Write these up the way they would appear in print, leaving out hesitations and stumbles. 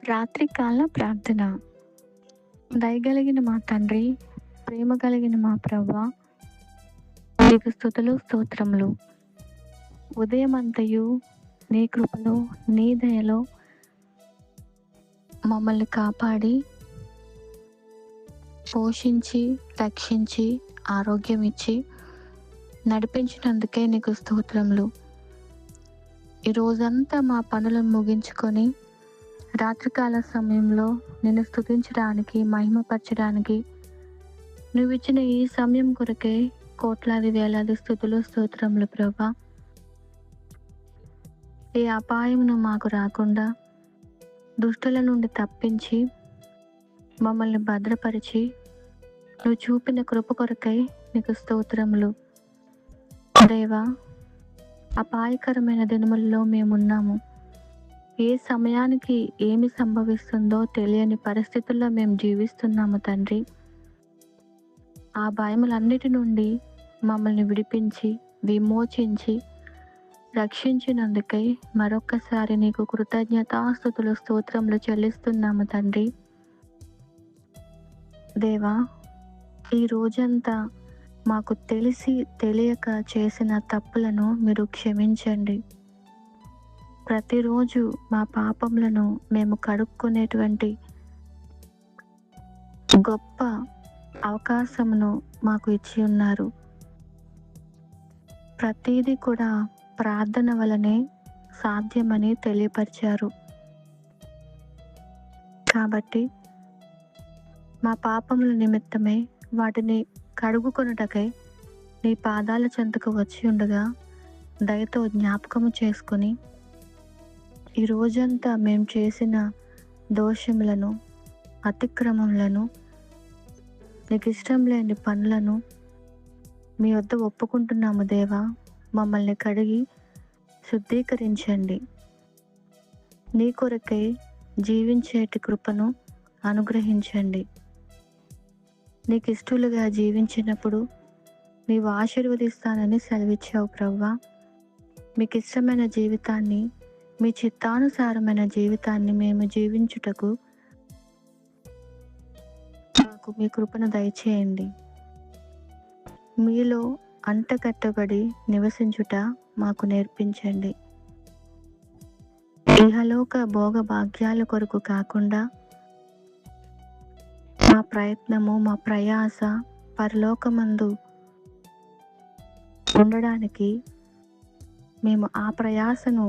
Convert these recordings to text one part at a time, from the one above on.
రాత్రికాల ప్రార్థన. దయగలిగిన మా తండ్రి, ప్రేమ కలిగిన మా ప్రభువా, నీకు స్తుతులు, స్తోత్రములు. ఉదయమంతయు నీ కృపలో, నీ దయలో మమ్మల్ని కాపాడి, పోషించి, రక్షించి, ఆరోగ్యం ఇచ్చి, నడిపించినందుకే నీకు స్తోత్రములు. ఈ రోజంతా మా పనులను ముగించుకొని రాత్రికాల సమయంలో నిన్ను స్తుతించడానికి, మహిమపరచడానికి నువ్విచ్చిన ఈ సమయం కొరకే కోట్లాది వేలాది స్తుతులు, స్తోత్రములు ప్రభా. ఏ అపాయమును మాకు రాకుండా దుష్టుల నుండి తప్పించి మమ్మల్ని భద్రపరిచి నువ్వు చూపిన కృప కొరకై నీకు స్తోత్రములు దేవా. అపాయకరమైన దినములలో మేమున్నాము. ఏ సమయానికి ఏమి సంభవిస్తుందో తెలియని పరిస్థితుల్లో మేము జీవిస్తున్నాము తండ్రి. ఆ భయములన్నిటి నుండి మమ్మల్ని విడిపించి, విమోచించి, రక్షించినందుకై మరొక్కసారి నీకు కృతజ్ఞతాస్తుతులు, స్తోత్రములు చెల్లిస్తున్నాము తండ్రి. దేవా, ఈ రోజంతా మాకు తెలిసి తెలియక చేసిన తప్పులను మీరు క్షమించండి. ప్రతిరోజు మా పాపములను మేము కడుక్కునేటువంటి గొప్ప అవకాశమును మాకు ఇచ్చి ఉన్నారు. ప్రతిదీ కూడా ప్రార్థన వలనే సాధ్యమని తెలియపరిచారు. కాబట్టి మా పాపముల నిమిత్తమే వాటిని కడుగుకొనుటకై నీ పాదాల చెంతకు వచ్చి ఉండగా దయతో జ్ఞాపకము చేసుకుని ఈ రోజంతా మేము చేసిన దోషములను, అతిక్రమములను, నీకు ఇష్టం లేని పనులను మీ వద్ద ఒప్పుకుంటున్నాము దేవా. మమ్మల్ని కడిగి శుద్ధీకరించండి. నీ కొరకై జీవించేటి కృపను అనుగ్రహించండి. నీకు ఇష్టలుగా జీవించినప్పుడు నీవు ఆశీర్వదిస్తానని సెలవిచ్చావు ప్రభువా. మీకు ఇష్టమైన జీవితాన్ని, మీ చిత్తానుసారమైన జీవితాన్ని మేము జీవించుటకు మాకు మీ కృపను దయచేయండి. మీలో అంటకట్టబడి నివసించుట మాకు నేర్పించండి. ఇహలోక భోగ భాగ్యాల కొరకు కాకుండా మా ప్రయత్నము, మా ప్రయాస పరలోకమందు ఉండడానికి, మేము ఆ ప్రయాసను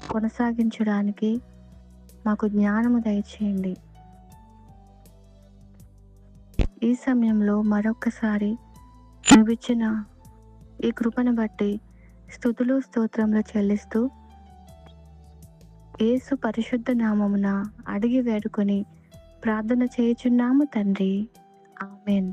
కొనసాగించడానికి మాకు జ్ఞానము దయచేయండి. ఈ సమయంలో మరొక్కసారి నువ్విచ్చిన ఈ కృపను బట్టి స్తుతులు, స్తోత్రములు చెల్లిస్తూ యేసు పరిశుద్ధ నామమున అడిగి వేడుకొని ప్రార్థన చేయుచున్నాము తండ్రి. ఆమెన్.